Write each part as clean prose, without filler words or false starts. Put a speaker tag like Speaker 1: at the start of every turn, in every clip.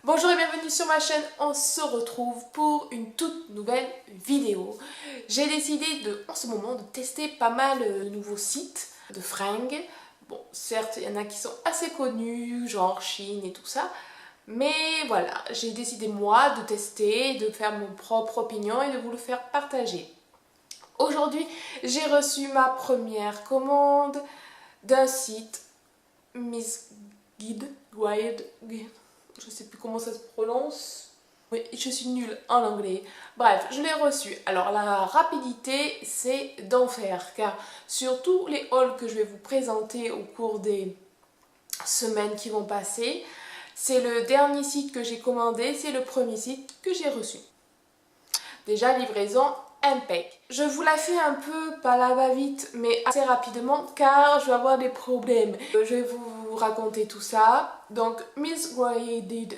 Speaker 1: Bonjour et bienvenue sur ma chaîne, on se retrouve pour une toute nouvelle vidéo. J'ai décidé en ce moment de tester pas mal de nouveaux sites de fringues. Bon, certes, il y en a qui sont assez connus, genre Shein et tout ça. Mais voilà, j'ai décidé moi de tester, de faire mon propre opinion et de vous le faire partager. Aujourd'hui, j'ai reçu ma première commande d'un site Miss Guide, je sais plus comment ça se prononce. Oui, je suis nulle en anglais. Bref, je l'ai reçu. Alors la rapidité, c'est d'enfer, car sur tous les hauls que je vais vous présenter au cours des semaines qui vont passer, c'est le dernier site que j'ai commandé, c'est le premier site que j'ai reçu. Déjà, livraison impec. Je vous la fais un peu, pas la va-vite, mais assez rapidement, car je vais avoir des problèmes. Je vais vous raconter tout ça. Donc, Miss Guided,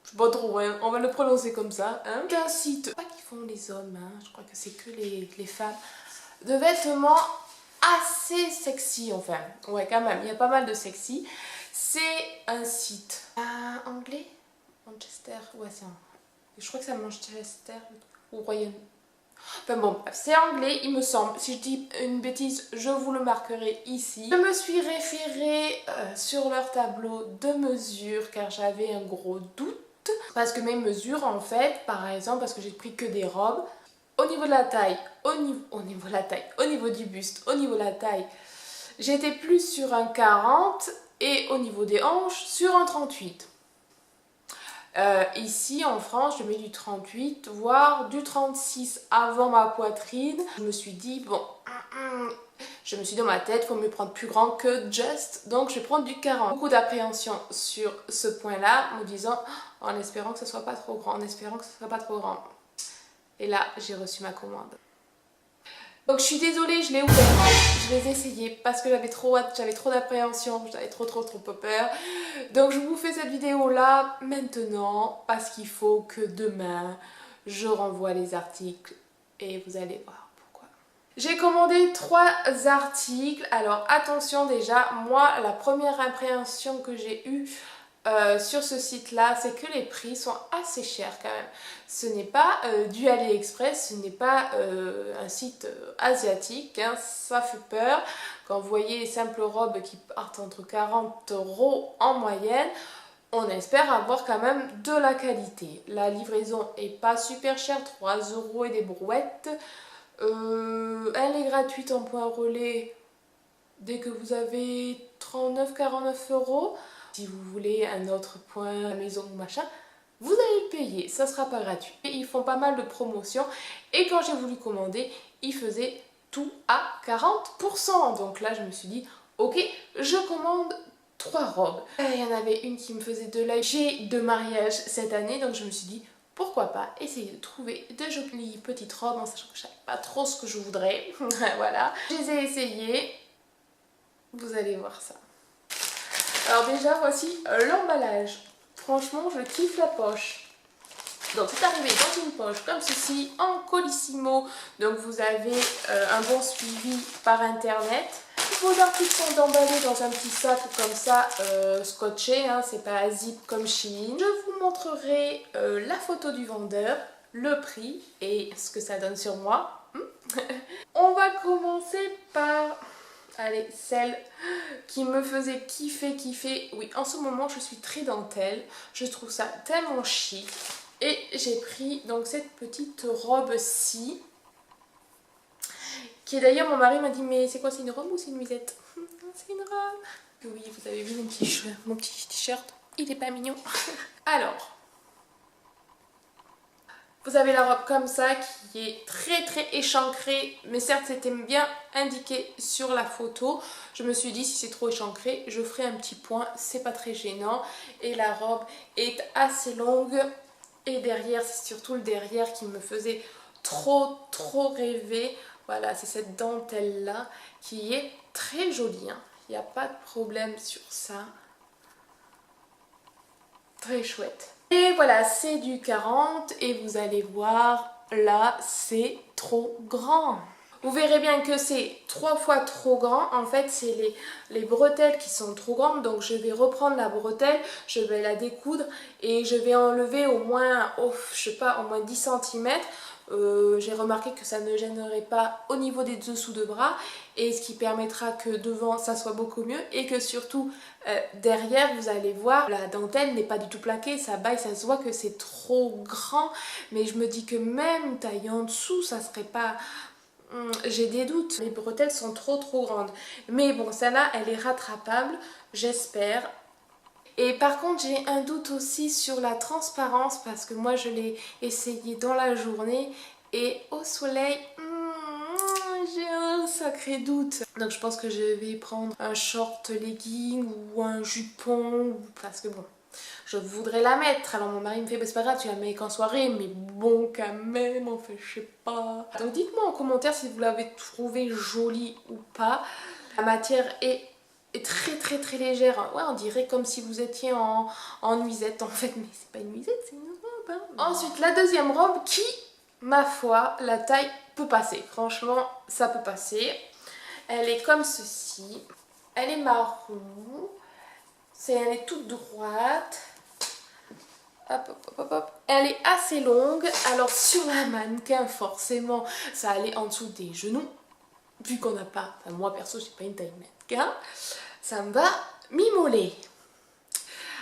Speaker 1: je sais pas trop, hein, on va le prononcer comme ça. Hein. C'est un site, pas qu'ils font les hommes, hein, je crois que c'est que les femmes, de vêtements assez sexy, enfin. Ouais, quand même, il y a pas mal de sexy. C'est un site anglais, Manchester, ouais, je crois que c'est à Manchester ou Royaume. Enfin bon, c'est anglais, il me semble. Si je dis une bêtise, je vous le marquerai ici. Je me suis référée sur leur tableau de mesure car j'avais un gros doute. Parce que mes mesures, en fait, par exemple, parce que j'ai pris que des robes, au niveau de la taille, au niveau du buste, au niveau de la taille, j'étais plus sur un 40 et au niveau des hanches, sur un 38. Ici en France je mets du 38 voire du 36 avant ma poitrine. Je me suis dit bon, je me suis dit dans ma tête, il faut mieux prendre plus grand que just, donc je vais prendre du 40. Beaucoup d'appréhension sur ce point là, me disant en espérant que ce soit pas trop grand, en espérant que ce soit pas trop grand. Et là j'ai reçu ma commande. Donc je suis désolée, je l'ai ouvert, je l'ai essayé parce que j'avais trop hâte, j'avais trop d'appréhension, j'avais trop peur. Donc je vous fais cette vidéo là maintenant parce qu'il faut que demain je renvoie les articles et vous allez voir pourquoi. J'ai commandé 3 articles, alors attention déjà, moi la première appréhension que j'ai eue sur ce site là, c'est que les prix sont assez chers quand même. Ce n'est pas du AliExpress, ce n'est pas un site asiatique, hein, ça fait peur. Quand vous voyez les simples robes qui partent entre 40 € en moyenne, on espère avoir quand même de la qualité. La livraison est pas super chère, 3 € et des brouettes. Elle est gratuite en point relais dès que vous avez 39-49 €. Si vous voulez un autre point à la maison ou machin, vous allez le payer, ça sera pas gratuit. Et ils font pas mal de promotions et quand j'ai voulu commander, ils faisaient tout à 40%. Donc là je me suis dit, ok, je commande 3 robes. Il y en avait une qui me faisait de l'œil. J'ai de mariage cette année, donc je me suis dit, pourquoi pas essayer de trouver de jolies petites robes en sachant que je savais pas trop ce que je voudrais. Voilà, je les ai essayées. Vous allez voir ça. Alors déjà, voici l'emballage. Franchement, je kiffe la poche. Donc c'est arrivé dans une poche comme ceci, en colissimo. Donc vous avez un bon suivi par internet. Vos articles sont emballés dans un petit sac comme ça, scotché, hein, c'est pas zip comme Shein. Je vous montrerai la photo du vendeur, le prix et ce que ça donne sur moi. On va commencer par... Allez, celle qui me faisait kiffer. Oui, en ce moment, je suis très dentelle. Je trouve ça tellement chic. Et j'ai pris donc cette petite robe-ci. Qui est d'ailleurs, mon mari m'a dit, mais c'est quoi, c'est une robe ou c'est une nuisette? C'est une robe. Oui, vous avez vu mon petit t-shirt. Il est pas mignon. Alors... Vous avez la robe comme ça qui est très échancrée, mais certes c'était bien indiqué sur la photo. Je me suis dit si c'est trop échancré, je ferai un petit point, c'est pas très gênant. Et la robe est assez longue et derrière, c'est surtout le derrière qui me faisait trop rêver. Voilà, c'est cette dentelle là qui est très jolie, hein. Il n'y a pas de problème sur ça. Très chouette. Et voilà, c'est du 40 et vous allez voir, là, c'est trop grand. Vous verrez bien que c'est 3 fois trop grand. En fait, c'est les bretelles qui sont trop grandes. Donc je vais reprendre la bretelle, je vais la découdre et je vais enlever au moins, je sais pas, au moins 10 cm. J'ai remarqué que ça ne gênerait pas au niveau des dessous de bras et ce qui permettra que devant ça soit beaucoup mieux et que surtout derrière vous allez voir la dentelle n'est pas du tout plaquée, ça baille, ça se voit que c'est trop grand, mais je me dis que même taille en dessous ça serait pas... J'ai des doutes, les bretelles sont trop grandes, mais bon, celle-là elle est rattrapable, j'espère. Et par contre j'ai un doute aussi sur la transparence parce que moi je l'ai essayé dans la journée et au soleil j'ai un sacré doute. Donc je pense que je vais prendre un short legging ou un jupon parce que bon, je voudrais la mettre. Alors mon mari me fait bah, c'est pas grave tu la mets qu'en soirée, mais bon quand même, enfin je sais pas. Donc dites-moi en commentaire si vous l'avez trouvé jolie ou pas. La matière est très légère. Ouais, on dirait comme si vous étiez en nuisette en fait, mais c'est pas une nuisette, c'est une robe. Hein. Ensuite, la deuxième robe qui, ma foi, la taille peut passer. Franchement, ça peut passer. Elle est comme ceci. Elle est marron. Elle est toute droite. Hop. Elle est assez longue. Alors sur la mannequin, forcément, ça allait en dessous des genoux. Vu qu'on n'a pas, enfin moi perso, j'ai pas une taille mannequin. Ça me va mimoler.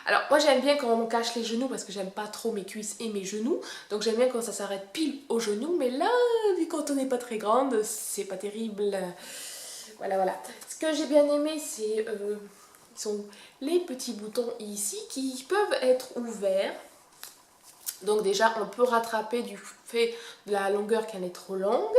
Speaker 1: Alors moi j'aime bien quand on cache les genoux parce que j'aime pas trop mes cuisses et mes genoux. Donc j'aime bien quand ça s'arrête pile aux genoux. Mais là, vu quand on n'est pas très grande, c'est pas terrible. Voilà. Ce que j'ai bien aimé, c'est sont les petits boutons ici qui peuvent être ouverts. Donc déjà on peut rattraper du fait de la longueur qu'elle est trop longue.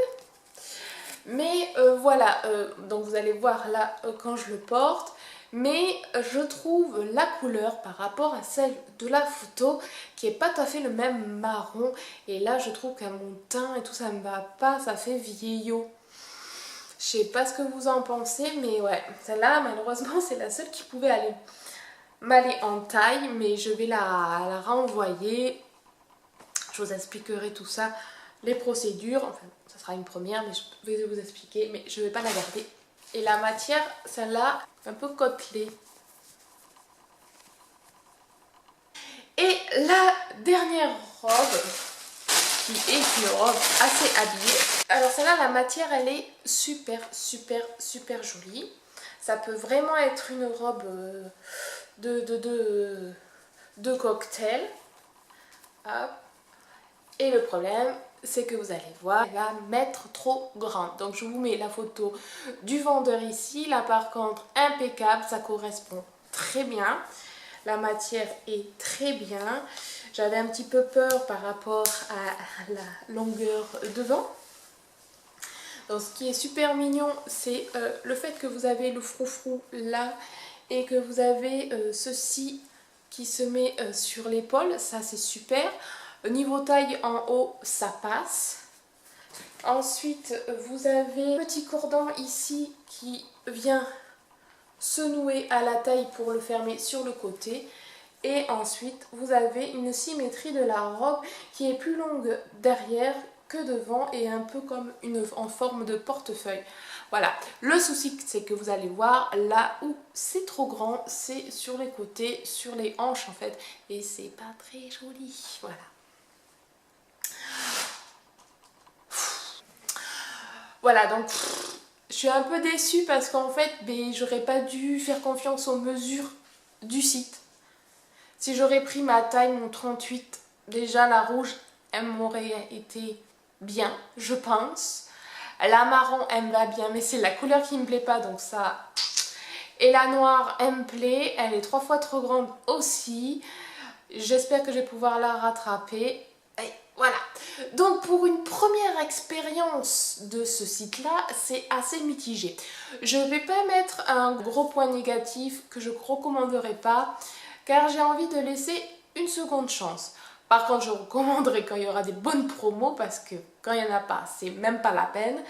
Speaker 1: Mais voilà, donc vous allez voir là quand je le porte. Mais je trouve la couleur par rapport à celle de la photo qui est pas tout à fait le même marron. Et là je trouve qu'à mon teint et tout ça me va pas, ça fait vieillot. Je sais pas ce que vous en pensez, mais ouais, celle-là malheureusement c'est la seule qui pouvait m'aller en taille. Mais je vais la renvoyer. Je vous expliquerai tout ça, les procédures. Enfin, ça sera une première, mais je vais vous expliquer. Mais je ne vais pas la garder. Et la matière, celle-là, un peu côtelée. Et la dernière robe, qui est une robe assez habillée. Alors celle-là, la matière, elle est super jolie. Ça peut vraiment être une robe de cocktail. Hop. Et le problème, c'est que vous allez voir, elle va m'être trop grande. Donc je vous mets la photo du vendeur ici. Là par contre, impeccable, ça correspond très bien. La matière est très bien. J'avais un petit peu peur par rapport à la longueur devant. Donc ce qui est super mignon, c'est le fait que vous avez le froufrou là et que vous avez ceci qui se met sur l'épaule. Ça c'est super. Niveau taille en haut, ça passe. Ensuite, vous avez un petit cordon ici qui vient se nouer à la taille pour le fermer sur le côté. Et ensuite, vous avez une symétrie de la robe qui est plus longue derrière que devant et un peu comme en forme de portefeuille. Voilà, le souci c'est que vous allez voir là où c'est trop grand, c'est sur les côtés, sur les hanches en fait. Et c'est pas très joli, voilà. Voilà, donc je suis un peu déçue parce qu'en fait, j'aurais pas dû faire confiance aux mesures du site. Si j'aurais pris ma taille, mon 38, déjà la rouge, elle m'aurait été bien, je pense. La marron, elle me va bien, mais c'est la couleur qui me plaît pas, donc ça... Et la noire, elle me plaît, elle est 3 fois trop grande aussi. J'espère que je vais pouvoir la rattraper. Et voilà. Donc pour une première expérience de ce site-là, c'est assez mitigé. Je ne vais pas mettre un gros point négatif que je ne recommanderais pas, car j'ai envie de laisser une seconde chance. Par contre, je recommanderais quand il y aura des bonnes promos, parce que quand il n'y en a pas, c'est même pas la peine.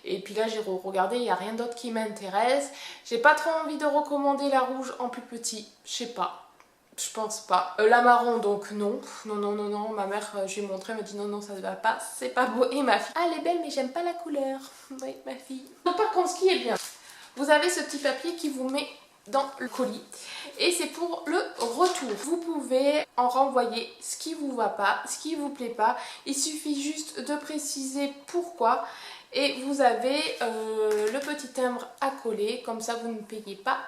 Speaker 1: Et puis là, j'ai regardé, il n'y a rien d'autre qui m'intéresse. J'ai pas trop envie de recommander la rouge en plus petit, je sais pas. Je pense pas. La marron, donc non. Non, non, non, non. Ma mère, je lui ai montré, elle m'a dit non, non, ça ne va pas. C'est pas beau. Et ma fille, ah, elle est belle, mais j'aime pas la couleur. Oui, ma fille. Donc, par contre, ce qui est bien, vous avez ce petit papier qui vous met dans le colis. Et c'est pour le retour. Vous pouvez en renvoyer ce qui vous va pas, ce qui vous plaît pas. Il suffit juste de préciser pourquoi. Et vous avez le petit timbre à coller. Comme ça, vous ne payez pas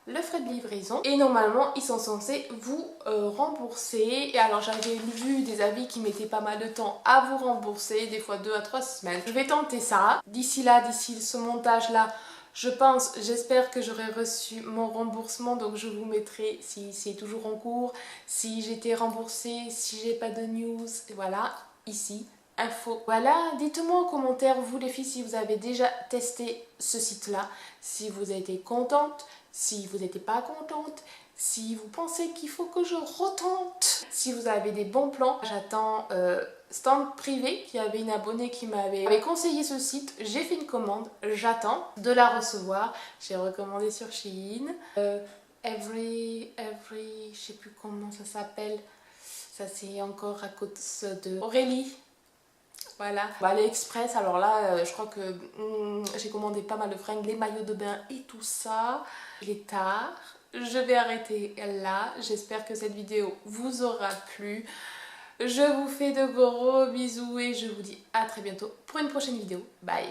Speaker 1: le frais de livraison et normalement ils sont censés vous rembourser. Et alors j'avais vu des avis qui mettaient pas mal de temps à vous rembourser, des fois 2 à 3 semaines. Je vais tenter ça. D'ici là, d'ici ce montage là, je pense, j'espère que j'aurai reçu mon remboursement, donc je vous mettrai si c'est toujours en cours, si j'ai été remboursée, si j'ai pas de news, et voilà, ici. Info. Voilà, dites-moi en commentaire, vous les filles, si vous avez déjà testé ce site-là, si vous avez été contente, si vous n'étiez pas contente, si vous pensez qu'il faut que je retente, si vous avez des bons plans. J'attends Stand Privé, qui avait une abonnée qui m'avait conseillé ce site. J'ai fait une commande, j'attends de la recevoir. J'ai recommandé sur Shein. Every, je sais plus comment ça s'appelle. Ça c'est encore à cause de Aurélie. Voilà, AliExpress, alors là, je crois que j'ai commandé pas mal de fringues, les maillots de bain et tout ça. Il est tard, je vais arrêter là. J'espère que cette vidéo vous aura plu. Je vous fais de gros bisous et je vous dis à très bientôt pour une prochaine vidéo. Bye!